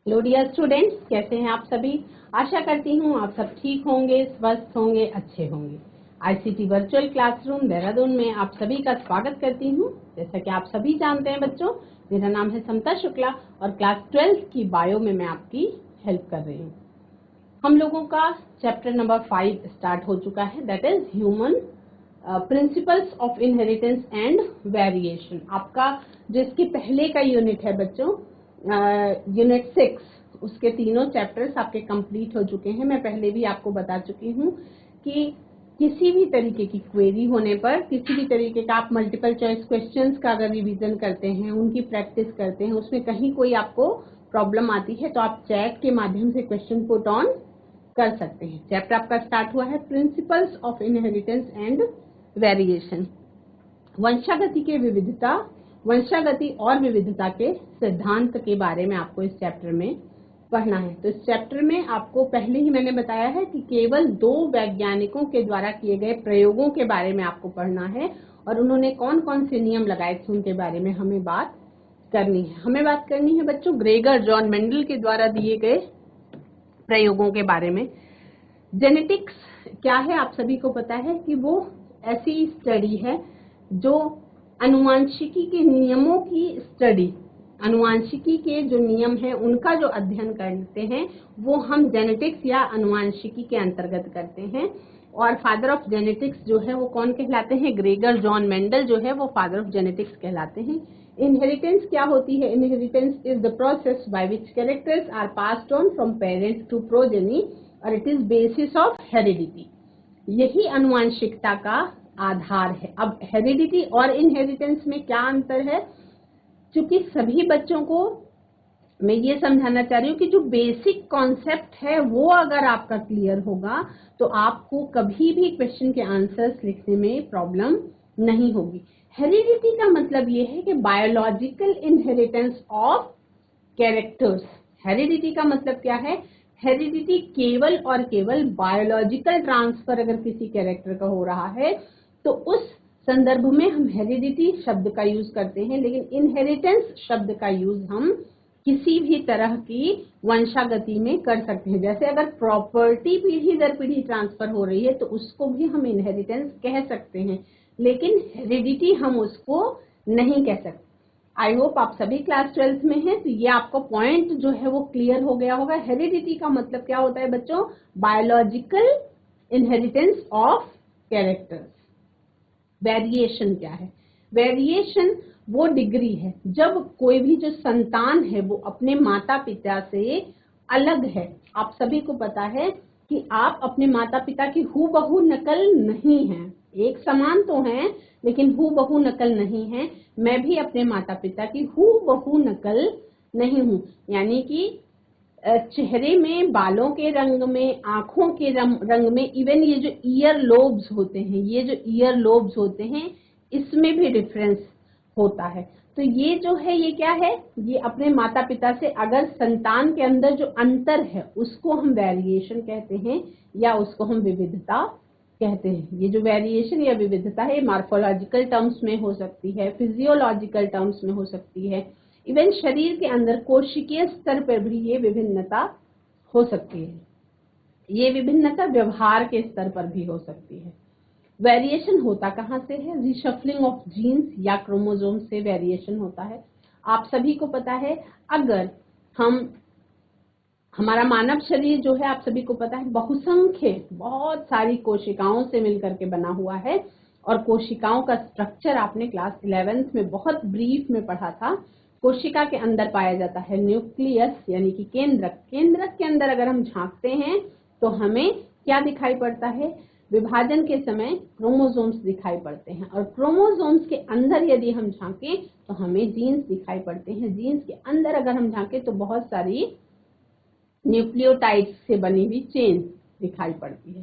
Hello dear students, कैसे हैं आप सभी। आशा करती हूँ आप सब ठीक होंगे, स्वस्थ होंगे, अच्छे होंगे। आईसीटी वर्चुअल क्लासरूम देहरादून में आप सभी का स्वागत करती हूँ। जैसा कि आप सभी जानते हैं बच्चों, मेरा नाम है समता शुक्ला और क्लास 12 की बायो में मैं आपकी हेल्प कर रही हूँ। हम लोगों का चैप्टर नंबर 5 स्टार्ट हो चुका है, that is human principles of inheritance and variation. आपका जो इसके पहले का यूनिट है बच्चों, यूनिट 6, उसके तीनों चैप्टर्स आपके कंप्लीट हो चुके हैं। मैं पहले भी आपको बता चुकी हूँ कि किसी भी तरीके की क्वेरी होने पर, किसी भी तरीके का आप मल्टीपल चॉइस क्वेश्चंस का अगर रिवीजन करते हैं, उनकी प्रैक्टिस करते हैं, उसमें कहीं कोई आपको प्रॉब्लम आती है तो आप चैट के माध्यम से क्वेश्चन पुट ऑन कर सकते हैं। चैप्टर आपका स्टार्ट हुआ है principles of inheritance and variation. वंशागति के विविधता, वंशागति और विविधता के सिद्धांत के बारे में आपको इस चैप्टर में पढ़ना है। तो इस चैप्टर में आपको पहले ही मैंने बताया है कि केवल 2 वैज्ञानिकों के द्वारा किए गए प्रयोगों के बारे में आपको पढ़ना है और उन्होंने कौन कौन से नियम लगाए थे उनके बारे में हमें बात करनी है। हमें बात करनी है बच्चों ग्रेगर जॉन मेंडल के द्वारा दिए गए प्रयोगों के बारे में। जेनेटिक्स क्या है, आप सभी को पता है कि वो ऐसी स्टडी है जो अनुवांशिकी के नियमों की स्टडी, अनुवांशिकी के जो नियम है उनका जो अध्ययन करते हैं वो हम जेनेटिक्स या अनुवांशिकी के अंतर्गत करते हैं। और फादर ऑफ जेनेटिक्स जो है वो कौन कहलाते हैं? ग्रेगर जॉन मेंडल जो है वो फादर ऑफ जेनेटिक्स कहलाते हैं। इनहेरिटेंस क्या होती है? Inheritance is the process by which characters are passed on from parents to progeny और it is basis of heredity. यही अनुवांशिकता का आधार है। अब हेरिडिटी और इनहेरिटेंस में क्या अंतर है? क्योंकि सभी बच्चों को मैं ये समझाना चाह रही हूँ कि जो बेसिक कॉन्सेप्ट है वो अगर आपका क्लियर होगा तो आपको कभी भी क्वेश्चन के आंसर्स लिखने में प्रॉब्लम नहीं होगी। हेरिडिटी का मतलब ये है कि biological inheritance of characters. Heredity का मतलब क्या है? हेरिडिटी केवल और केवल बायोलॉजिकल ट्रांसफर अगर किसी कैरेक्टर का हो रहा है तो उस संदर्भ में हम हेरिडिटी शब्द का यूज करते हैं, लेकिन इनहेरिटेंस शब्द का यूज हम किसी भी तरह की वंशागति में कर सकते हैं। जैसे अगर प्रॉपर्टी पीढ़ी दर पीढ़ी ट्रांसफर हो रही है तो उसको भी हम इनहेरिटेंस कह सकते हैं, लेकिन हेरिडिटी हम उसको नहीं कह सकते। आई होप आप सभी क्लास 12 में हैं तो ये आपको पॉइंट जो है वो क्लियर हो गया होगा। हेरिडिटी का मतलब क्या होता है बच्चों? Biological inheritance of characters. Variation क्या है? वेरिएशन वो डिग्री है जब कोई भी जो संतान है वो अपने माता पिता से अलग है। आप सभी को पता है कि आप अपने माता पिता की हूबहू नकल नहीं हैं, एक समान तो हैं लेकिन हूबहू नकल नहीं है। मैं भी अपने माता पिता की हूबहू नकल नहीं हूँ, यानी कि चेहरे में, बालों के रंग में, आंखों के रंग में, इवन ये जो ईयर लोब्स होते हैं, ये जो ईयर लोब्स होते हैं इसमें भी डिफरेंस होता है। तो ये जो है ये क्या है? ये अपने माता पिता से अगर संतान के अंदर जो अंतर है उसको हम वेरिएशन कहते हैं या उसको हम विविधता कहते हैं। ये जो वेरिएशन या विविधता है मॉर्फोलॉजिकल टर्म्स में हो सकती है, फिजियोलॉजिकल टर्म्स में हो सकती है, इवन शरीर के अंदर कोशिकीय स्तर पर भी ये विभिन्नता हो सकती है। ये विभिन्नता व्यवहार के स्तर पर भी हो सकती है। वेरिएशन होता कहाँ से है? रिशफलिंग ऑफ जीन्स या क्रोमोसोम से वेरिएशन होता है। आप सभी को पता है अगर हमारा मानव शरीर जो है आप सभी को पता है बहुसंख्य बहुत सारी कोशिकाओं से मिलकर के बना हुआ है और कोशिकाओं का स्ट्रक्चर आपने क्लास 11th में बहुत ब्रीफ में पढ़ा था। कोशिका के अंदर पाया जाता है न्यूक्लियस यानी कि केंद्रक। केंद्रक के अंदर अगर हम झांकते हैं तो हमें क्या दिखाई पड़ता है? विभाजन के समय क्रोमोसोम्स दिखाई पड़ते हैं और क्रोमोसोम्स के अंदर यदि हम झांकें तो हमें जीन्स दिखाई पड़ते हैं। जीन्स के अंदर अगर हम झांकें तो बहुत सारी न्यूक्लियोटाइड्स से बनी हुई चेन दिखाई पड़ती है।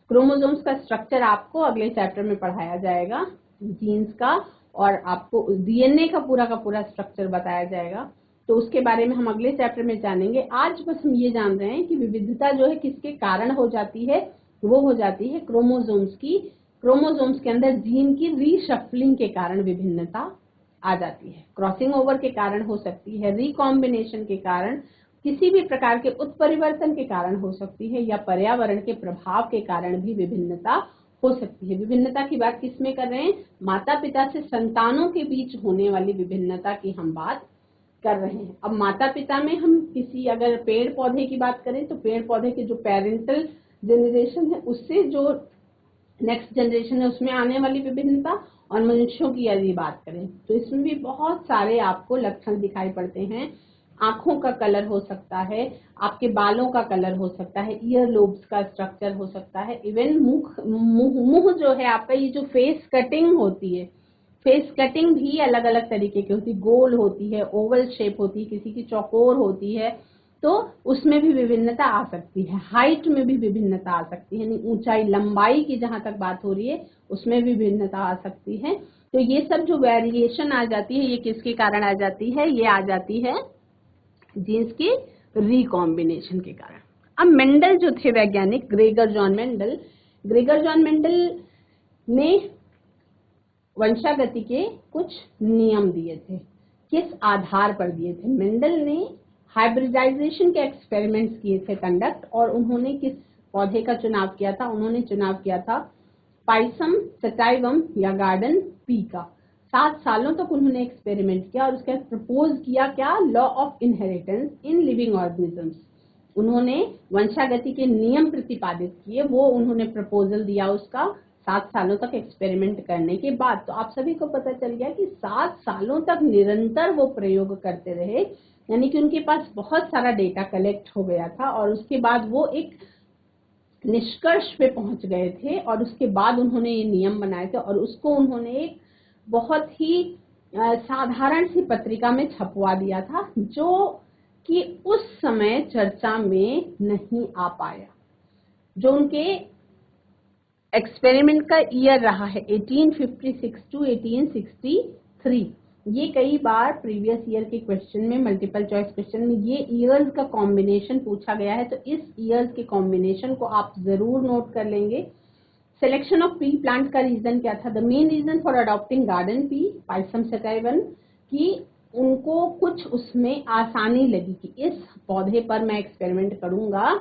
क्रोमोसोम्स का स्ट्रक्चर आपको अगले चैप्टर में पढ़ाया जाएगा, जीन्स का, और आपको डीएनए का पूरा स्ट्रक्चर बताया जाएगा, तो उसके बारे में हम अगले चैप्टर में जानेंगे। आज बस हम ये जान रहे हैं कि विविधता जो है किसके कारण हो जाती है? वो हो जाती है क्रोमोसोम्स की। क्रोमोसोम्स के अंदर जीन की रीशफलिंग के कारण विभिन्नता आ जाती है। क्रॉसिंग ओवर के कारण हो सकती है, रिकॉम्बिनेशन के कारण, किसी भी प्रकार के उत्परिवर्तन के कारण हो सकती है या पर्यावरण के प्रभाव के कारण भी विभिन्नता हो सकती है। विभिन्नता की बात किसमें कर रहे हैं? माता पिता से संतानों के बीच होने वाली विभिन्नता की हम बात कर रहे हैं। अब माता पिता में हम किसी अगर पेड़ पौधे की बात करें तो पेड़ पौधे के जो पेरेंटल जनरेशन है उससे जो नेक्स्ट जनरेशन है उसमें आने वाली विभिन्नता, और मनुष्यों की यदि बात करें तो इसमें भी बहुत सारे आपको लक्षण दिखाई पड़ते हैं। आंखों का कलर हो सकता है, आपके बालों का कलर हो सकता है, ईयर लोब्स का स्ट्रक्चर हो सकता है, इवन मुंह जो है आपका, ये जो फेस कटिंग होती है, फेस कटिंग भी अलग अलग तरीके की होती है, गोल होती है, ओवल शेप होती है, किसी की चौकोर होती है, तो उसमें भी विभिन्नता आ सकती है। हाइट में भी विभिन्नता आ सकती है, ऊंचाई लंबाई की जहां तक बात हो रही है उसमें भी विभिन्नता आ सकती है। तो ये सब जो वेरिएशन आ जाती है ये किसके कारण आ जाती है? ये आ जाती है जीन्स के रिकॉम्बिनेशन के कारण। अब मेंडल जो थे वैज्ञानिक, ग्रेगर जॉन मेंडल ने वंशागति के कुछ नियम दिए थे। किस आधार पर दिए थे? मेंडल ने हाइब्रिडाइजेशन के एक्सपेरिमेंट्स किए थे कंडक्ट, और उन्होंने किस पौधे का चुनाव किया था? उन्होंने चुनाव किया था पाइसम सटाइवम या गार्डन पी का। 7 सालों तक उन्होंने एक्सपेरिमेंट किया और उसके बाद प्रपोज किया क्या? Law of inheritance in living organisms. उन्होंने वंशागति के नियम प्रतिपादित किए, वो उन्होंने प्रपोजल दिया उसका 7 सालों तक एक्सपेरिमेंट करने के बाद। तो आप सभी को पता चल गया कि 7 सालों तक निरंतर वो प्रयोग करते रहे, यानी कि उनके पास बहुत सारा डेटा कलेक्ट हो गया था और उसके बाद वो एक निष्कर्ष पे पहुंच गए थे, और उसके बाद उन्होंने ये नियम बनाए थे और उसको उन्होंने एक बहुत ही साधारण सी पत्रिका में छपवा दिया था, जो कि उस समय चर्चा में नहीं आ पाया। जो उनके एक्सपेरिमेंट का ईयर रहा है 1856 टू 1863, ये कई बार प्रीवियस ईयर के क्वेश्चन में, मल्टीपल चॉइस क्वेश्चन में ये ईयर्स का कॉम्बिनेशन पूछा गया है, तो इस ईयर्स के कॉम्बिनेशन को आप जरूर नोट कर लेंगे। सिलेक्शन ऑफ पी प्लांट का रीजन क्या था? The main reason for adopting garden pea Pisum sativum, कि उनको कुछ उसमें आसानी लगी कि इस पौधे पर मैं एक्सपेरिमेंट करूंगा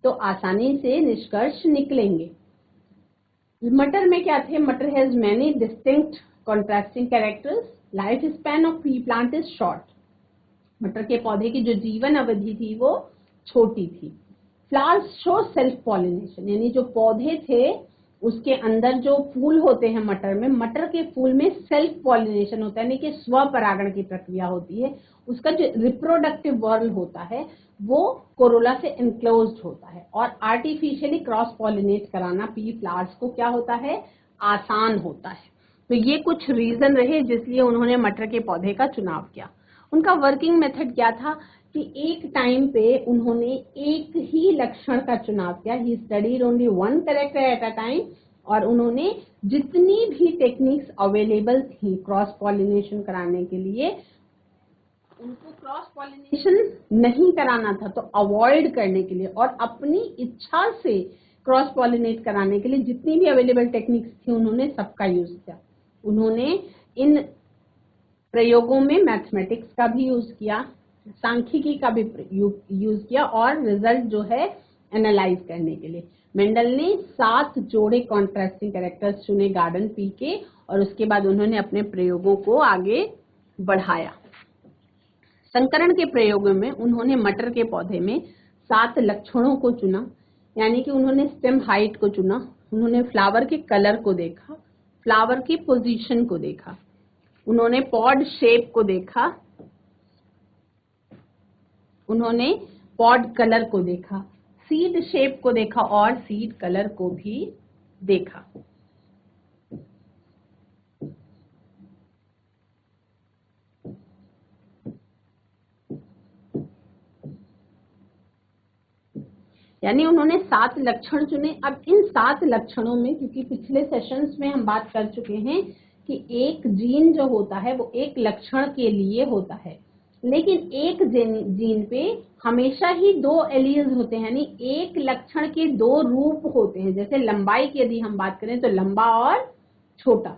तो आसानी से निष्कर्ष निकलेंगे। मटर में क्या थे? मटर has many distinct contrasting characters, life span of pea plant is short. मटर के पौधे की जो जीवन अवधि थी वो छोटी थी। फ्लावर्स शो सेल्फ पॉलिनेशन, यानी जो पौधे थे उसके अंदर जो फूल होते हैं मटर में, मटर के फूल में सेल्फ पॉलिनेशन होता है, यानी कि स्व परागण की प्रक्रिया होती है। उसका जो रिप्रोडक्टिव वर्ल होता है वो कोरोला से एनक्लोज्ड होता है, और आर्टिफिशियली क्रॉस पॉलिनेट कराना पी फ्लावर्स को क्या होता है? आसान होता है। तो ये कुछ रीजन रहे जिसलिए उन्होंने मटर के पौधे का चुनाव किया। उनका वर्किंग मेथड क्या था कि एक टाइम पे उन्होंने एक ही लक्षण का चुनाव किया। He studied only one character at a time, और उन्होंने जितनी भी टेक्निक्स अवेलेबल थी क्रॉस पॉलिनेशन कराने के लिए, उनको क्रॉस पॉलिनेशन नहीं कराना था तो अवॉइड करने के लिए और अपनी इच्छा से क्रॉस पॉलिनेट कराने के लिए जितनी भी अवेलेबल टेक्निक्स थी उन्होंने सबका यूज किया। उन्होंने इन प्रयोगों में मैथमेटिक्स का भी यूज किया, सांख्यिकी का भी यूज किया, और रिजल्ट जो है एनालाइज करने के लिए मेंडल ने 7 जोड़े कॉन्ट्रास्टिंग कैरेक्टर्स चुने गार्डन पी के, और उसके बाद उन्होंने अपने प्रयोगों को आगे बढ़ाया। संकरण के प्रयोगों में उन्होंने मटर के पौधे में 7 लक्षणों को चुना, यानी कि उन्होंने स्टेम हाइट को चुना, उन्होंने फ्लावर के कलर को देखा, फ्लावर की पोजीशन को देखा, उन्होंने पॉड शेप को देखा, उन्होंने पॉड कलर को देखा, सीड शेप को देखा और सीड कलर को भी देखा। यानी उन्होंने 7 लक्षण चुने। अब इन 7 लक्षणों में, क्योंकि पिछले सेशंस में हम बात कर चुके हैं कि एक जीन जो होता है वो एक लक्षण के लिए होता है, लेकिन एक जीन पे हमेशा ही 2 एलील्स होते हैं, यानी एक लक्षण के 2 रूप होते हैं। जैसे लंबाई की यदि हम बात करें तो लंबा और छोटा,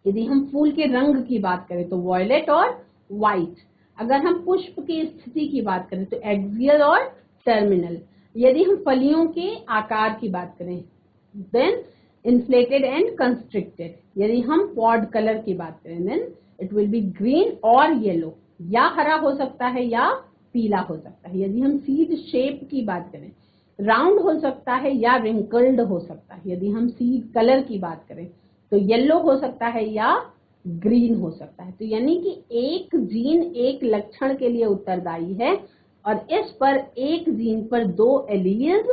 यदि हम फूल के रंग की बात करें तो वॉयलेट और व्हाइट, अगर हम पुष्प की स्थिति की बात करें तो एक्सियल और टर्मिनल। यदि हम फलियों के आकार की बात करें देन इन्फ्लेटेड एंड कंस्ट्रिक्टेड। यदि हम पॉड कलर की बात करें then it will be green और येलो, या हरा हो सकता है या पीला हो सकता है। यदि हम सीड शेप की बात करें राउंड हो सकता है या रिंकल्ड हो सकता है। यदि हम सीड कलर की बात करें तो येलो हो सकता है या ग्रीन हो सकता है। तो यानी कि एक जीन एक लक्षण के लिए उत्तरदायी है और इस पर एक जीन पर 2 एलील्स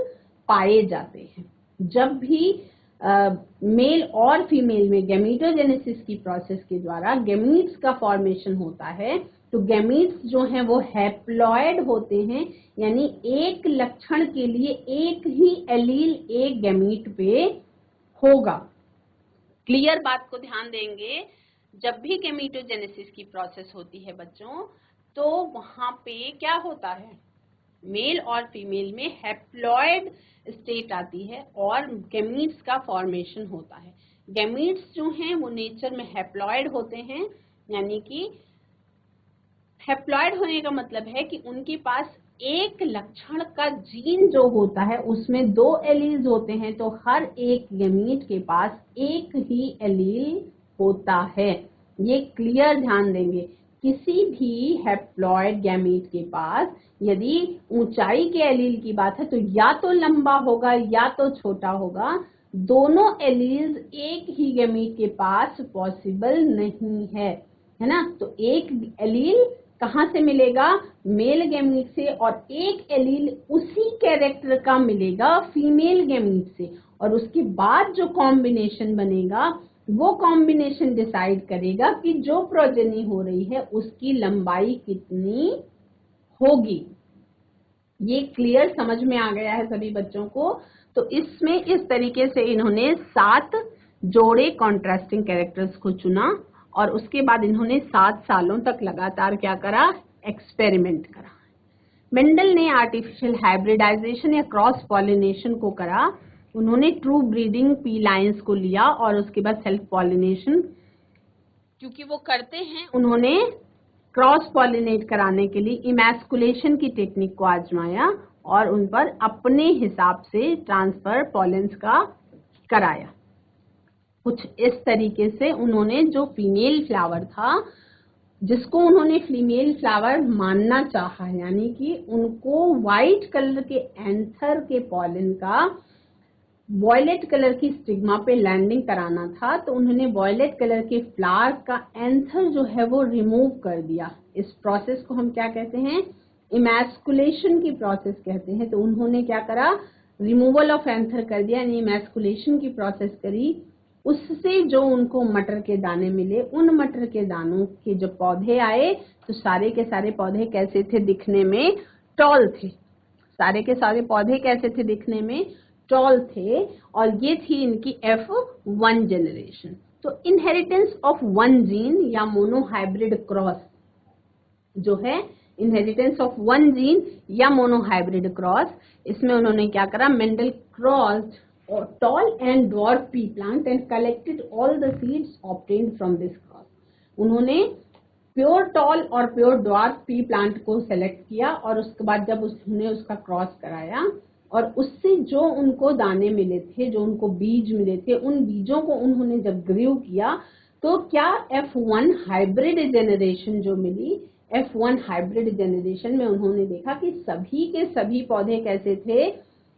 पाए जाते हैं। जब भी मेल और फीमेल में गैमीटोजेनेसिस की प्रोसेस के द्वारा गैमीट्स का फॉर्मेशन होता है तो गैमीट्स जो हैं वो हैप्लॉइड होते हैं, यानी एक लक्षण के लिए एक ही एलील एक गैमीट पे होगा। क्लियर बात को ध्यान देंगे, जब भी गैमीटोजेनेसिस की प्रोसेस होती है बच्चों तो वहां पे क्या होता है, मेल और फीमेल में हैप्लॉइड स्टेट आती है और गैमीट्स का फॉर्मेशन होता है। गैमीट्स जो हैं वो नेचर में हैप्लॉइड होते हैं, यानी कि हैप्लॉइड होने का मतलब है कि उनके पास एक लक्षण का जीन जो होता है उसमें 2 एलील्स होते हैं, तो हर एक गैमीट के पास एक ही एलील होता है। ये क्लियर ध्यान देंगे, किसी भी हैप्लॉइड गैमीट के पास यदि ऊंचाई के एलील की बात है तो या तो लंबा होगा या तो छोटा होगा, दोनों एलील्स एक ही गैमीट के पास पॉसिबल नहीं है ना। तो एक एलील कहां से मिलेगा, मेल गैमीट से, और एक एलील उसी कैरेक्टर का मिलेगा फीमेल गैमीट से, और उसके बाद जो कॉम्बिनेशन बनेगा वो कॉम्बिनेशन डिसाइड करेगा कि जो प्रोजेनी हो रही है उसकी लंबाई कितनी होगी। ये क्लियर समझ में आ गया है सभी बच्चों को। तो इसमें इस तरीके से इन्होंने 7 जोड़े कॉन्ट्रास्टिंग कैरेक्टर्स को चुना और उसके बाद इन्होंने 7 सालों तक लगातार क्या करा, एक्सपेरिमेंट करा। मेंडल ने आर्टिफिशियल हाइब्रिडाइजेशन या क्रॉस पॉलिनेशन को करा। उन्होंने ट्रू ब्रीडिंग पी लाइन्स को लिया और उसके बाद सेल्फ पॉलिनेशन क्योंकि वो करते हैं, उन्होंने क्रॉस पॉलिनेट कराने के लिए इमैस्कुलेशन की टेक्निक को आजमाया और उन पर अपने हिसाब से ट्रांसफर पॉलेंस का कराया। कुछ इस तरीके से उन्होंने जो फीमेल फ्लावर था जिसको उन्होंने फीमेल फ्लावर मानना चाहा, यानी कि उनको व्हाइट कलर के एंथर के पॉलन का वॉयलेट कलर की स्टिग्मा पे लैंडिंग कराना था, तो उन्होंने वॉयलेट कलर के फ्लावर का एंथर जो है वो रिमूव कर दिया। इस प्रोसेस को हम क्या कहते हैं, इमैस्कुलेशन की प्रोसेस कहते हैं। तो उन्होंने क्या करा, रिमूवल ऑफ एंथर कर दिया, यानी इमैस्कुलेशन की प्रोसेस करी। उससे जो उनको मटर के दाने मिले, उन मटर के दानों के जब पौधे आए तो सारे के सारे पौधे कैसे थे, दिखने में टॉल थे। सारे के सारे पौधे कैसे थे, दिखने में टॉल थे, और ये थी इनकी F1 जनरेशन। तो इनहेरिटेंस ऑफ 1 जीन या मोनोहाइब्रिड क्रॉस जो है, इनहेरिटेंस ऑफ 1 जीन या मोनोहाइब्रिड क्रॉस, इसमें उन्होंने क्या करा, Mendel crossed tall and dwarf pea plant and collected all the seeds obtained from this cross. उन्होंने प्योर टॉल और प्योर ड्वार्फ पी प्लांट को सेलेक्ट किया और उसके बाद जब उसने उसका क्रॉस कराया और उससे जो उनको दाने मिले थे, जो उनको बीज मिले थे, उन बीजों को उन्होंने जब ग्रीव किया तो क्या F1 हाइब्रिड जेनरेशन जो मिली, F1 हाइब्रिड जेनरेशन में उन्होंने देखा कि सभी के सभी पौधे कैसे थे,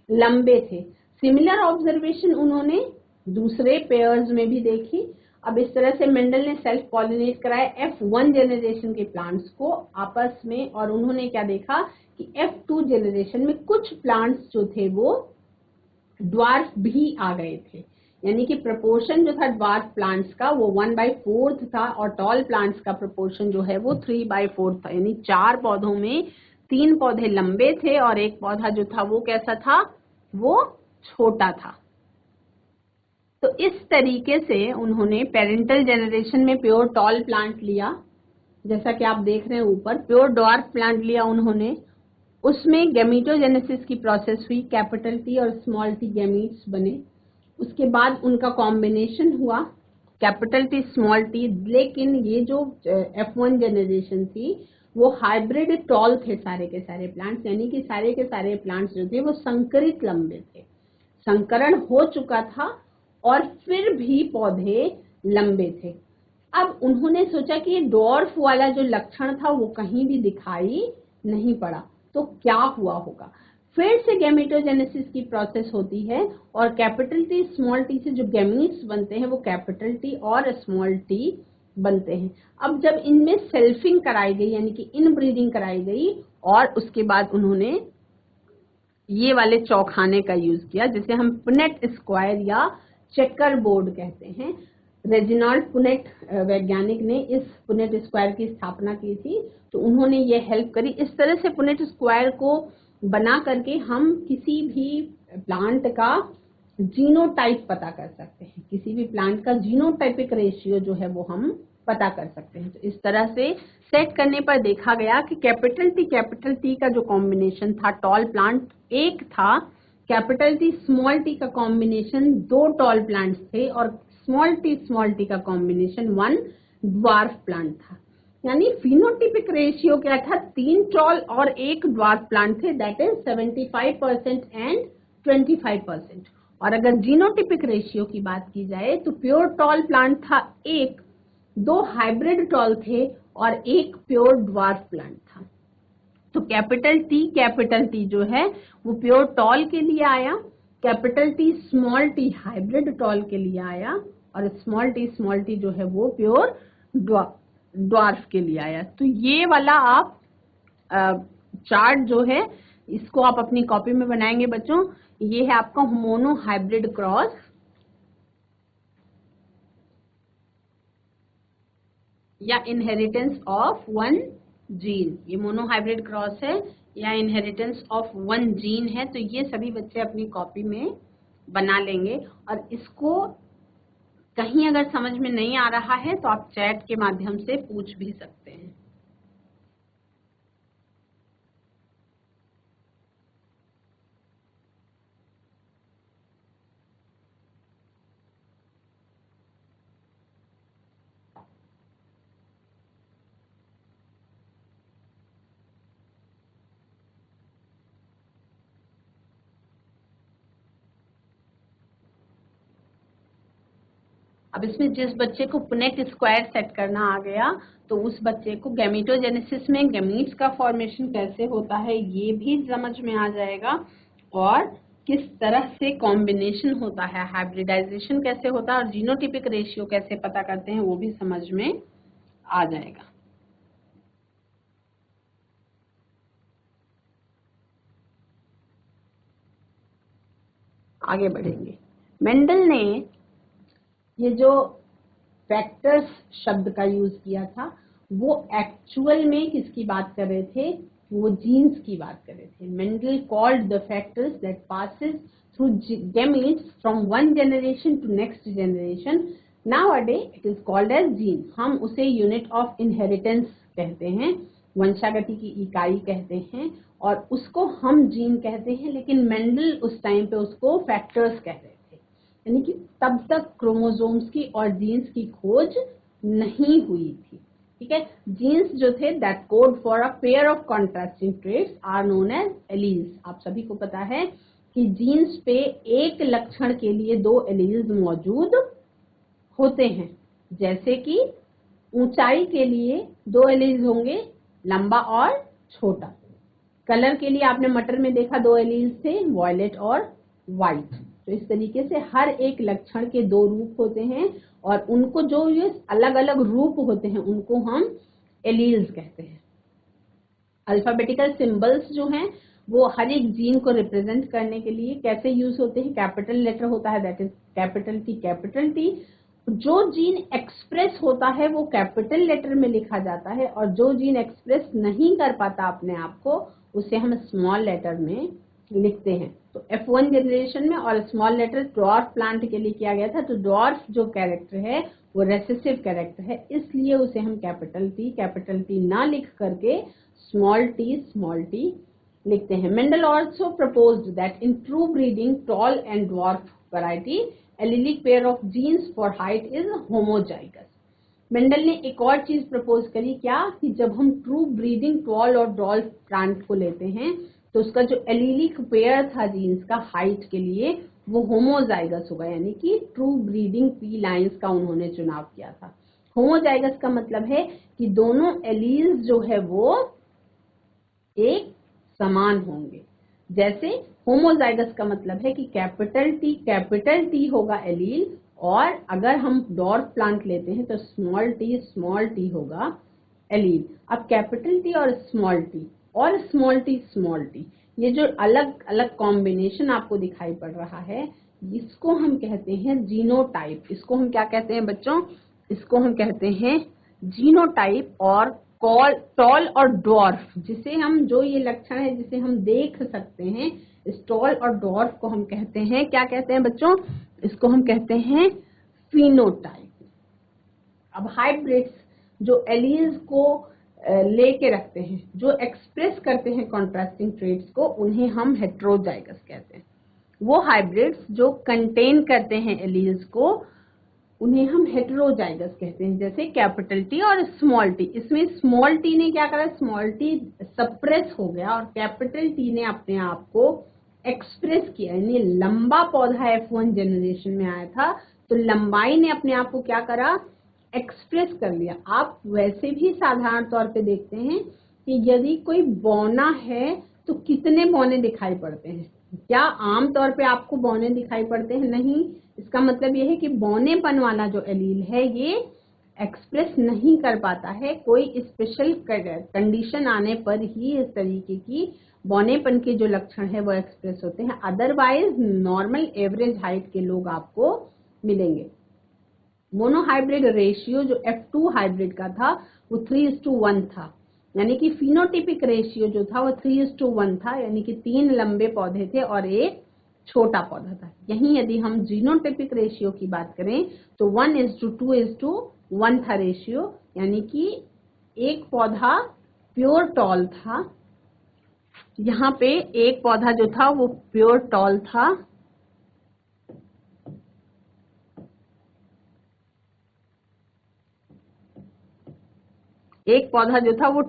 लंबे थे। सिमिलर ऑब्जर्वेशन उन्होंने दूसरे पेयर्स में भी देखी। अब इस तरह से मेंडल ने सेल्फ पॉलिनेट कराया F1 जनरेशन के प्लांट्स को आपस में, और उन्होंने क्या देखा कि F2 जनरेशन में कुछ प्लांट्स जो थे वो ड्वार्फ भी आ गए थे, यानी कि प्रपोर्शन जो था ड्वार्फ प्लांट्स का वो 1/4 था और टॉल प्लांट्स का प्रपोर्शन जो है वो 3/4 था, यानी 4 पौधों में 3 पौधे लंबे थे और एक पौधा जो था वो कैसा था, वो छोटा था। तो इस तरीके से उन्होंने पेरेंटल जनरेशन में प्योर टॉल प्लांट लिया, जैसा कि आप देख रहे हैं ऊपर, प्योर ड्वार्फ प्लांट लिया उन्होंने, उसमें गैमीटोजेनेसिस की प्रोसेस हुई, कैपिटल टी और स्मॉल टी गैमीट्स बने, उसके बाद उनका कॉम्बिनेशन हुआ कैपिटल टी स्मॉल टी। लेकिन ये जो F1 जनरेशन थी वो हाइब्रिड टॉल थे सारे के सारे प्लांट्स, यानी कि सारे के सारे प्लांट्स जो थे वो संकरित लंबे थे, संकरण हो चुका था और फिर भी पौधे लंबे थे। अब उन्होंने सोचा कि डॉर्फ वाला जो लक्षण था वो कहीं भी दिखाई नहीं पड़ा, तो क्या हुआ होगा। फिर से गैमेटोजेनेसिस की प्रोसेस होती है और कैपिटल टी स्मॉल टी से जो गैमीट्स बनते हैं वो कैपिटल टी और स्मॉल टी बनते हैं। अब जब इनमें सेल्फिंग कराई गई यानी कि इनब्रीडिंग कराई गई और उसके बाद उन्होंने ये वाले चौखाने का यूज किया जिसे हम पुनेट स्क्वायर या चेकर बोर्ड कहते हैं। रेजिनाल्ड पुनेट वैज्ञानिक ने इस पुनेट स्क्वायर की स्थापना की थी, तो उन्होंने ये हेल्प करी। इस तरह से पुनेट स्क्वायर को बना करके हम किसी भी प्लांट का जीनोटाइप पता कर सकते हैं, किसी भी प्लांट का जीनोटाइपिक रेशियो जो है वो हम पता कर सकते हैं। तो इस तरह से सेट करने पर देखा गया कि कैपिटल टी का जो कॉम्बिनेशन था टॉल प्लांट एक था, कैपिटल टी स्मॉल टी का कॉम्बिनेशन दो टॉल प्लांट्स थे और स्मॉल टी का कॉम्बिनेशन वन ड्वार्फ प्लांट था। यानी फिनोटिपिक रेशियो क्या था, 3 टॉल और 1 ड्वार्फ प्लांट थे, दैट इज 75% एंड 25%। और अगर जीनोटिपिक रेशियो की बात की जाए तो प्योर टॉल प्लांट था 1, 2 हाइब्रिड टॉल थे और 1 प्योर ड्वार्फ प्लांट था। तो कैपिटल टी जो है वो प्योर टॉल के लिए आया, capital T small T hybrid tall के लिए आया और स्मॉल टी जो है वो प्योर ड्वार्फ के लिए आया। तो ये वाला आप चार्ट जो है इसको आप अपनी कॉपी में बनाएंगे बच्चों। ये है आपका मोनो हाइब्रिड क्रॉस, या इनहेरिटेंस ऑफ वन जीन। ये मोनो हाइब्रिड क्रॉस है या इनहेरिटेंस ऑफ वन जीन है। तो ये सभी बच्चे अपनी कॉपी में बना लेंगे और इसको कहीं अगर समझ में नहीं आ रहा है तो आप चैट के माध्यम से पूछ भी सकते हैं। अब इसमें जिस बच्चे को पुनेट स्क्वायर सेट करना आ गया तो उस बच्चे को गैमेटोजेनेसिस में गैमीट्स का फॉर्मेशन कैसे होता है ये भी समझ में आ जाएगा और किस तरह से कॉम्बिनेशन होता है, हाइब्रिडाइजेशन कैसे होता है और जीनोटिपिक रेशियो कैसे पता करते हैं वो भी समझ में आ जाएगा। आगे बढ़ेंगे। मेंडल ने ये जो फैक्टर्स शब्द का यूज किया था वो एक्चुअल में किसकी बात कर रहे थे, वो जीन्स की बात कर रहे थे। Mendel called the factors that passes through gametes from one generation to next generation, nowadays it is called as gene. हम उसे यूनिट ऑफ इनहेरिटेंस कहते हैं, वंशागति की इकाई कहते हैं और उसको हम जीन कहते हैं, लेकिन मेंडल उस टाइम पे उसको फैक्टर्स कह रहे थे। यानी कि तब तक क्रोमोसोम्स की और जीन्स की खोज नहीं हुई थी। ठीक है, जीन्स जो थे that code for a pair of contrasting traits are known as alleles. आप सभी को पता है कि जीन्स पे एक लक्षण के लिए 2 एलील्स मौजूद होते हैं, जैसे कि ऊंचाई के लिए 2 एलील्स होंगे, लंबा और छोटा। कलर के लिए आपने मटर में देखा 2 एलील्स थे, वॉयलेट और व्हाइट। तो इस तरीके से हर एक लक्षण के 2 रूप होते हैं और उनको जो ये अलग अलग रूप होते हैं उनको हम एलील्स कहते हैं। अल्फाबेटिकल सिंबल्स जो हैं वो हर एक जीन को रिप्रेजेंट करने के लिए कैसे यूज होते हैं, कैपिटल लेटर होता है दैट इज कैपिटल टी। जो जीन एक्सप्रेस होता है वो कैपिटल लेटर में लिखा जाता है और जो जीन एक्सप्रेस नहीं कर पाता अपने आप को उसे हम स्मॉल लेटर में लिखते हैं। तो F1 जनरेशन में और स्मॉल लेटर ड्वार्फ प्लांट के लिए किया गया था। तो ड्वार्फ जो कैरेक्टर है वो रेसेसिव कैरेक्टर है, इसलिए उसे हम कैपिटल टी ना लिख करके स्मॉल टी लिखते हैं। Mendel also proposed that in true breeding tall and dwarf variety allelic pair of genes for height is homozygous. Mendel ने एक और चीज प्रपोज करी, क्या कि जब हम ट्रू ब्रीडिंग टॉल और डॉल्फ प्लांट को लेते हैं तो उसका जो एलीलिक पेयर था जीन्स का हाइट के लिए वो होमोजाइगस होगा, यानी कि ट्रू ब्रीडिंग पी लाइन्स का उन्होंने चुनाव किया था। होमोजाइगस का मतलब है कि दोनों एलील्स जो है वो एक समान होंगे। जैसे होमोजाइगस का मतलब है कि कैपिटल टी होगा एलील, और अगर हम डॉर्फ प्लांट लेते हैं तो स्मॉल टी होगा एलील। अब कैपिटल टी और स्मॉल टी ये जो अलग अलग कॉम्बिनेशन आपको दिखाई पड़ रहा है, इसको हम कहते हैं जीनोटाइप। इसको हम क्या कहते हैं बच्चों? इसको हम कहते हैं जीनोटाइप। और टॉल और डॉर्फ, जिसे हम, जो ये लक्षण है जिसे हम देख सकते हैं, इस टॉल और डॉर्फ को हम कहते हैं, क्या कहते हैं बच्चों? इसको हम कहते हैं फिनोटाइप। अब हाइब्रिड्स जो एलील्स को लेके रखते हैं, जो एक्सप्रेस करते हैं कॉन्ट्रास्टिंग ट्रेट्स को, उन्हें हम हेटेरोजाइगस कहते हैं। वो हाइब्रिड्स जो कंटेन करते हैं एलील्स को, उन्हें हम हेटेरोजाइगस कहते हैं। जैसे कैपिटल टी और स्मॉल टी, इसमें स्मॉल टी ने क्या करा? स्मॉल टी सप्रेस हो गया और कैपिटल टी ने अपने आप को एक्सप्रेस किया, यानी लंबा पौधा F1 जनरेशन में आया था तो लंबाई ने अपने आप को क्या करा? एक्सप्रेस कर लिया। आप वैसे भी साधारण तौर पे देखते हैं कि यदि कोई बौना है तो कितने बौने दिखाई पड़ते हैं? क्या आम तौर पे आपको बौने दिखाई पड़ते हैं? नहीं। इसका मतलब यह है कि बौनेपन वाला जो एलील है ये एक्सप्रेस नहीं कर पाता है। कोई स्पेशल कंडीशन आने पर ही इस तरीके की बौनेपन के जो लक्षण है वो एक्सप्रेस होते हैं, अदरवाइज नॉर्मल एवरेज हाइट के लोग आपको मिलेंगे। मोनोहाइब्रिड रेशियो जो F2 हाइब्रिड का था वो 3:1 था, यानी कि फिनोटिपिक रेशियो जो था वो 3:1 था, यानी कि 3 लंबे पौधे थे और एक छोटा पौधा था। यहीं यदि हम जीनोटिपिक रेशियो की बात करें तो 1:2:1 था रेशियो, यानी कि एक पौधा प्योर टॉल था। यहाँ पे एक पौधा जो था वो प्योर टॉल था, एक पौधा जो था वो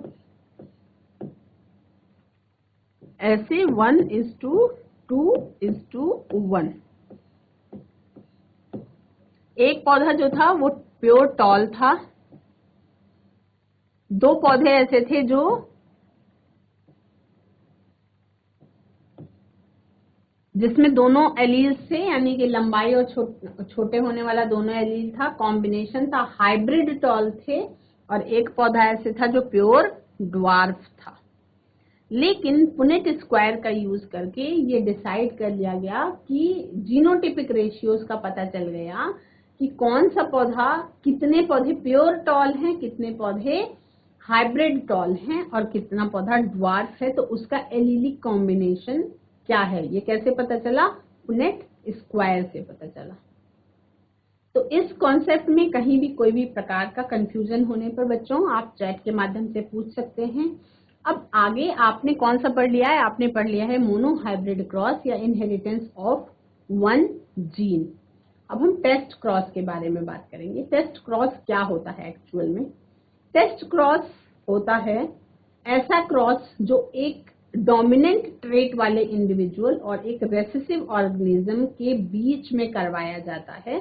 ऐसे 1:2:1, एक पौधा जो था वो प्योर टॉल था। दो पौधे ऐसे थे जो जिसमें दोनों एलील्स थे, यानी कि लंबाई और छोटे होने वाला दोनों एलील था, कॉम्बिनेशन था, हाइब्रिड टॉल थे। और एक पौधा ऐसे था जो प्योर ड्वार्फ था। लेकिन पुनेट स्क्वायर का यूज करके ये डिसाइड कर लिया गया कि जीनोटिपिक रेशियोज का पता चल गया कि कौन सा पौधा, कितने पौधे प्योर टॉल हैं, कितने पौधे हाइब्रिड टॉल हैं और कितना पौधा ड्वार्फ है, तो उसका एलीलिक कॉम्बिनेशन क्या है। ये कैसे पता चला? पुनेट स्क्वायर से पता चला। तो इस कॉन्सेप्ट में कहीं भी कोई भी प्रकार का कंफ्यूजन होने पर बच्चों आप चैट के माध्यम से पूछ सकते हैं। अब आगे आपने कौन सा पढ़ लिया है? आपने पढ़ लिया है मोनोहाइब्रिड क्रॉस या इनहेरिटेंस ऑफ वन जीन। अब हम टेस्ट क्रॉस के बारे में बात करेंगे। टेस्ट क्रॉस क्या होता है एक्चुअल में? टेस्ट क्रॉस होता है ऐसा क्रॉस जो एक डोमिनेंट ट्रेट वाले इंडिविजुअल और एक रेसेसिव ऑर्गेनिज्म के बीच में करवाया जाता है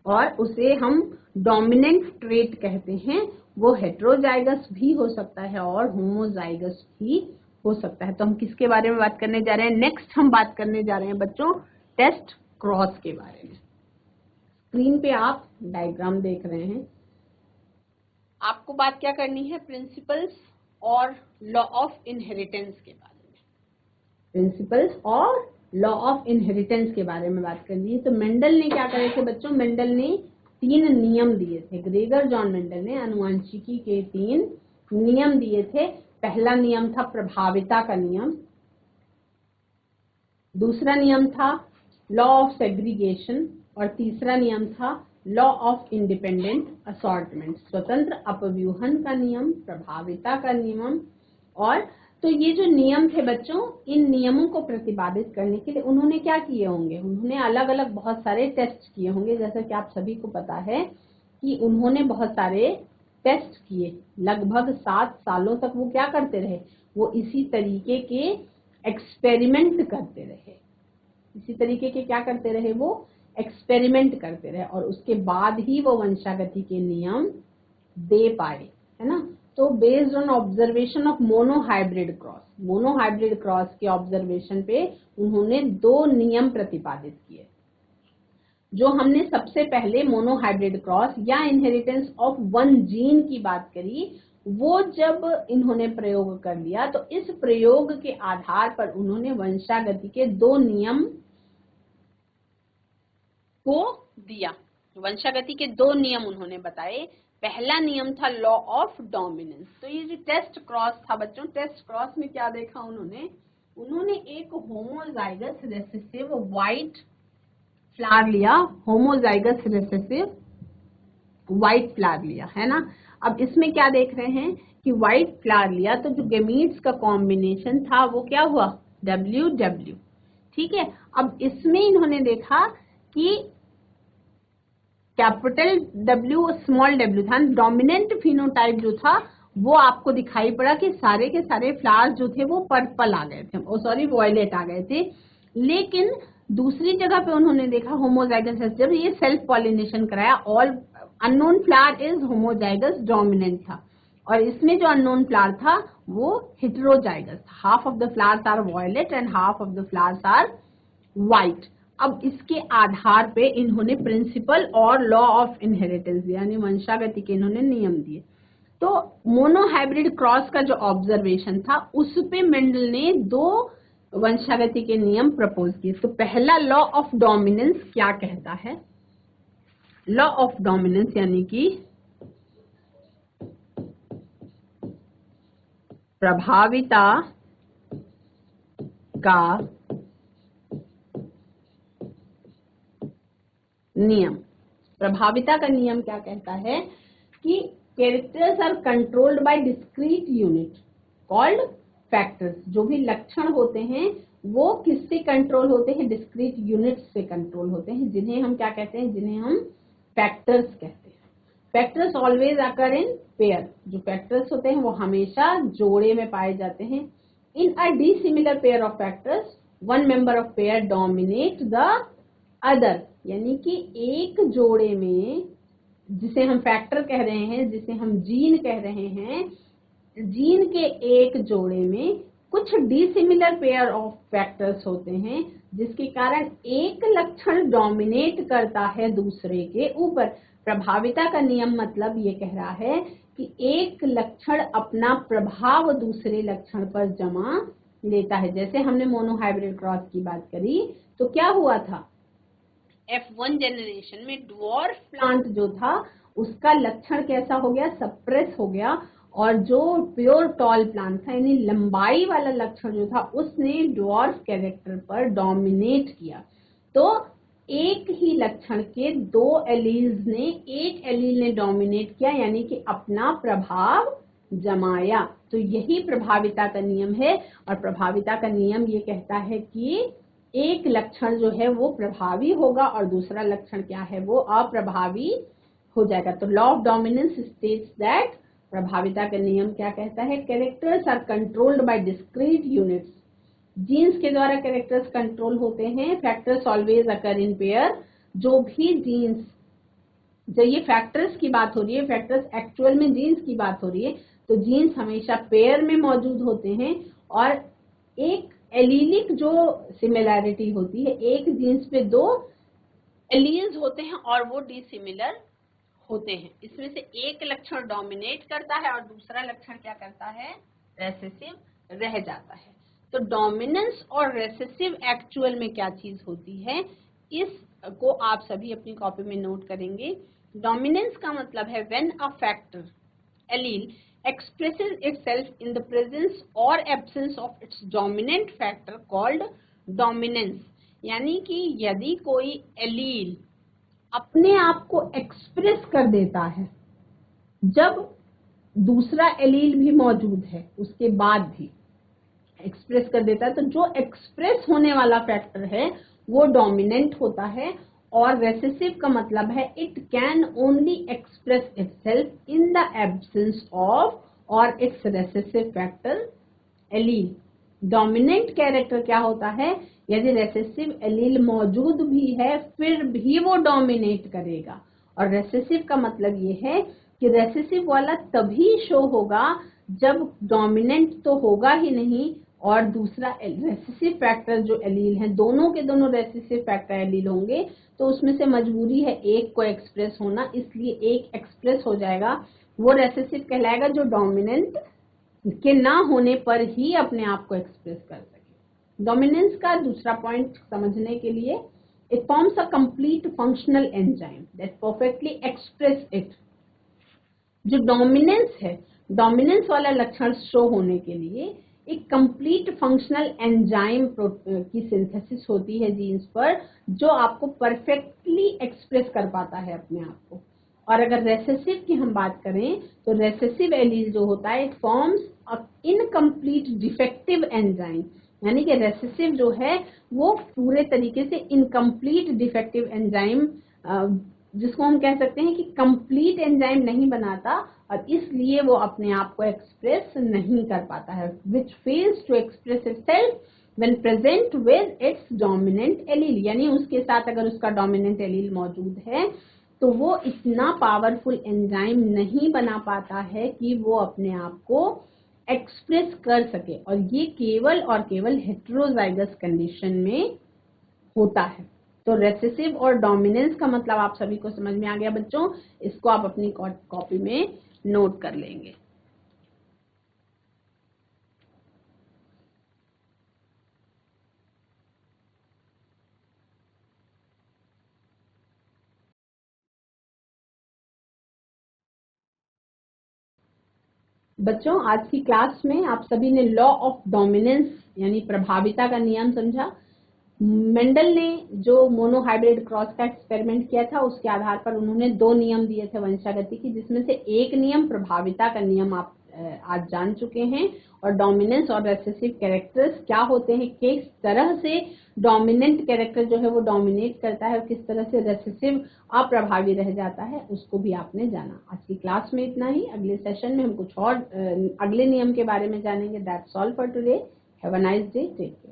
और उसे हम डोमिनेंट ट्रेट कहते हैं। वो हेटेरोजाइगस भी हो सकता है और होमोजाइगस भी हो सकता है। तो हम किसके बारे में बात करने जा रहे हैं? नेक्स्ट हम बात करने जा रहे हैं बच्चों टेस्ट क्रॉस के बारे में। स्क्रीन पे आप डायग्राम देख रहे हैं। आपको बात क्या करनी है? प्रिंसिपल्स और लॉ ऑफ इनहेरिटेंस के बारे में। प्रिंसिपल्स और लॉ ऑफ इनहेरिटेंस के बारे में बात करनी है। तो मेंडल ने क्या करे थे बच्चों? मेंडल ने 3 नियम दिए थे। ग्रेगर जॉन मेंडल ने आनुवंशिकी के 3 नियम दिए थे। पहला नियम था प्रभाविता का नियम, दूसरा नियम था लॉ ऑफ सेग्रीगेशन और तीसरा नियम था लॉ ऑफ इंडिपेंडेंट असॉर्टमेंट, स्वतंत्र अपव्यूहन का नियम, प्रभाविता का नियम। और तो ये जो नियम थे बच्चों, इन नियमों को प्रतिपादित करने के लिए उन्होंने क्या किए होंगे? उन्होंने अलग अलग बहुत सारे टेस्ट किए होंगे। जैसा कि आप सभी को पता है कि उन्होंने बहुत सारे टेस्ट किए, लगभग 7 सालों तक वो क्या करते रहे, वो इसी तरीके के एक्सपेरिमेंट करते रहे, इसी तरीके के क्या करते रहे, वो एक्सपेरिमेंट करते रहे, और उसके बाद ही वो वंशागति के नियम दे पाए, है ना। तो based on observation of monohybrid cross के ऑब्जर्वेशन पे उन्होंने 2 नियम प्रतिपादित किए। जो हमने सबसे पहले मोनोहाइब्रिड क्रॉस या इनहेरिटेंस ऑफ 1 जीन की बात करी, वो जब इन्होंने प्रयोग कर लिया तो इस प्रयोग के आधार पर उन्होंने वंशागति के 2 नियम को दिया। वंशागति के 2 नियम उन्होंने बताए। पहला नियम था लॉ ऑफ डोमिनेंस। तो ये जो टेस्ट क्रॉस था बच्चों, टेस्ट क्रॉस में क्या देखा उन्होंने एक होमोजाइगस रेसेसिव व्हाइट फ्लावर लिया, होमोजाइगस रेसेसिव व्हाइट फ्लावर लिया, है ना। अब इसमें क्या देख रहे हैं कि व्हाइट फ्लावर लिया तो जो गेमीट्स का कॉम्बिनेशन था वो क्या हुआ, WW, ठीक है। अब इसमें इन्होंने देखा कि कैपिटल W स्मॉल w था, डोमिनेंट फिनोटाइप जो था वो आपको दिखाई पड़ा कि सारे के सारे फ्लावर्स जो थे वो पर्पल आ गए थे, वॉयलेट आ गए थे। लेकिन दूसरी जगह पे उन्होंने देखा होमोजाइगस जब ये सेल्फ पॉलिनेशन कराया, all unknown flower is homozygous dominant था, और इसमें जो अननोन फ्लावर था वो heterozygous, half of the flowers are violet and half of the flowers are white. अब इसके आधार पे इन्होंने प्रिंसिपल और लॉ ऑफ इनहेरिटेंस यानी वंशागति के इन्होंने नियम दिए। तो मोनोहाइब्रिड क्रॉस का जो ऑब्जर्वेशन था उस पे मेंडल ने 2 वंशागति के नियम प्रपोज किए। तो पहला लॉ ऑफ डोमिनेंस क्या कहता है, लॉ ऑफ डोमिनेंस यानी कि प्रभाविता का नियम। प्रभाविता का नियम क्या कहता है कि characters are controlled by discrete unit called factors. जो भी लक्षण होते हैं वो किससे कंट्रोल होते हैं, डिस्क्रीट यूनिट्स से कंट्रोल होते हैं, जिन्हें हम क्या कहते हैं, जिन्हें हम फैक्टर्स कहते हैं। Factors always occur in pair. जो फैक्टर्स होते हैं वो हमेशा जोड़े में पाए जाते हैं। In a dissimilar pair of factors one member of pair dominate the other, यानी कि एक जोड़े में, जिसे हम फैक्टर कह रहे हैं, जिसे हम जीन कह रहे हैं, जीन के एक जोड़े में कुछ डिसिमिलर पेयर ऑफ फैक्टर्स होते हैं, जिसके कारण एक लक्षण डोमिनेट करता है दूसरे के ऊपर। प्रभाविता का नियम मतलब ये कह रहा है कि एक लक्षण अपना प्रभाव दूसरे लक्षण पर जमा लेता है। जैसे हमने मोनोहाइब्रिड क्रॉस की बात करी तो क्या हुआ था, F1 जनरेशन में ड्वार्फ प्लांट जो था उसका लक्षण कैसा हो गया, सप्रेस हो गया, और जो प्योर टॉल प्लांट था यानी लंबाई वाला लक्षण जो था उसने ड्वार्फ कैरेक्टर पर डोमिनेट किया। तो एक ही लक्षण के 2 एलील्स ने, एक एलील ने डोमिनेट किया यानी कि अपना प्रभाव जमाया। तो यही प्रभाविता का नियम है, और प्रभाविता का नियम ये कहता है कि एक लक्षण जो है वो प्रभावी होगा और दूसरा लक्षण क्या है, वो अप्रभावी हो जाएगा। तो law of dominance states that, प्रभाविता का नियम क्या कहता है, characters are controlled by discrete units. Genes के द्वारा कैरेक्टर्स कंट्रोल होते हैं। Factors always occur in pair. जो भी जीन्स, जब ये फैक्टर्स की बात हो रही है, फैक्टर्स एक्चुअल में जीन्स की बात हो रही है, तो जीन्स हमेशा पेयर में मौजूद होते हैं, और एक एलीलिक जो सिमिलैरिटी होती है, एक जीन्स पे 2 एलील्स होते हैं और वो डिसिमिलर होते हैं। इसमें से एक लक्षण डोमिनेट करता है और दूसरा लक्षण क्या करता है, रेसेसिव रह जाता है। तो डोमिनेंस और रेसेसिव एक्चुअल में क्या चीज होती है, इसको आप सभी अपनी कॉपी में नोट करेंगे। डोमिनेंस का मतलब है when a factor allele expresses itself in the presence or absence of its dominant factor called dominance। यानी कि यदि कोई एलील अपने आप को एक्सप्रेस कर देता है जब दूसरा एलील भी मौजूद है, उसके बाद भी एक्सप्रेस कर देता है, तो जो एक्सप्रेस होने वाला फैक्टर है वो डोमिनेंट होता है, और रेसेसिव का मतलब है it can only express itself in the absence of और its recessive factor allele. Dominant character क्या होता है, यदि रेसेसिव एलील मौजूद भी है फिर भी वो डोमिनेट करेगा। और रेसेसिव का मतलब ये है कि रेसेसिव वाला तभी शो होगा जब डोमिनेंट तो होगा ही नहीं और दूसरा रेसेसिव फैक्टर जो एलील है, दोनों के दोनों रेसेसिव फैक्टर एलील होंगे तो उसमें से मजबूरी है एक को एक्सप्रेस होना, इसलिए एक एक्सप्रेस हो जाएगा, वो रेसेसिव कहलाएगा जो डोमिनेंट के ना होने पर ही अपने आप को एक्सप्रेस कर सके। डोमिनेंस का दूसरा पॉइंट समझने के लिए, it forms a complete functional enzyme that perfectly express it. जो डोमिनेंस है, डोमिनेंस वाला लक्षण शो होने के लिए एक कंप्लीट फंक्शनल एंजाइम की सिंथेसिस होती है जीन्स पर, जो आपको परफेक्टली एक्सप्रेस कर पाता है अपने आप को। और अगर रेसेसिव की हम बात करें तो रेसेसिव एलील जो होता है it forms a incomplete defective enzyme, यानी कि रेसेसिव जो है वो पूरे तरीके से इनकम्प्लीट डिफेक्टिव एंजाइम, जिसको हम कह सकते हैं कि कंप्लीट एंजाइम नहीं बनाता और इसलिए वो अपने आप को एक्सप्रेस नहीं कर पाता है, which fails to express itself when present with its dominant allele। यानी उसके साथ अगर उसका डोमिनेंट एलील मौजूद है तो वो इतना पावरफुल एंजाइम नहीं बना पाता है कि वो अपने आप को एक्सप्रेस कर सके, और ये केवल और केवल हेटेरोजाइगस कंडीशन में होता है। तो रेसेसिव और डोमिनेंस का मतलब आप सभी को समझ में आ गया बच्चों, इसको आप अपनी कॉपी में नोट कर लेंगे। बच्चों आज की क्लास में आप सभी ने लॉ ऑफ डोमिनेंस यानी प्रभाविता का नियम समझा। मेंडल ने जो मोनोहाइब्रिड क्रॉस का एक्सपेरिमेंट किया था उसके आधार पर उन्होंने दो नियम दिए थे वंशागति की, जिसमें से एक नियम प्रभाविता का नियम आप आज जान चुके हैं। और डोमिनेंस और रेसेसिव कैरेक्टर्स क्या होते हैं, किस तरह से डोमिनेंट कैरेक्टर जो है वो डोमिनेट करता है और किस तरह से रेसेसिव अप्रभावी रह जाता है, उसको भी आपने जाना। आज की क्लास में इतना ही। अगले सेशन में हम कुछ और अगले नियम के बारे में जानेंगे। That's all for today. Have a nice day. Take care.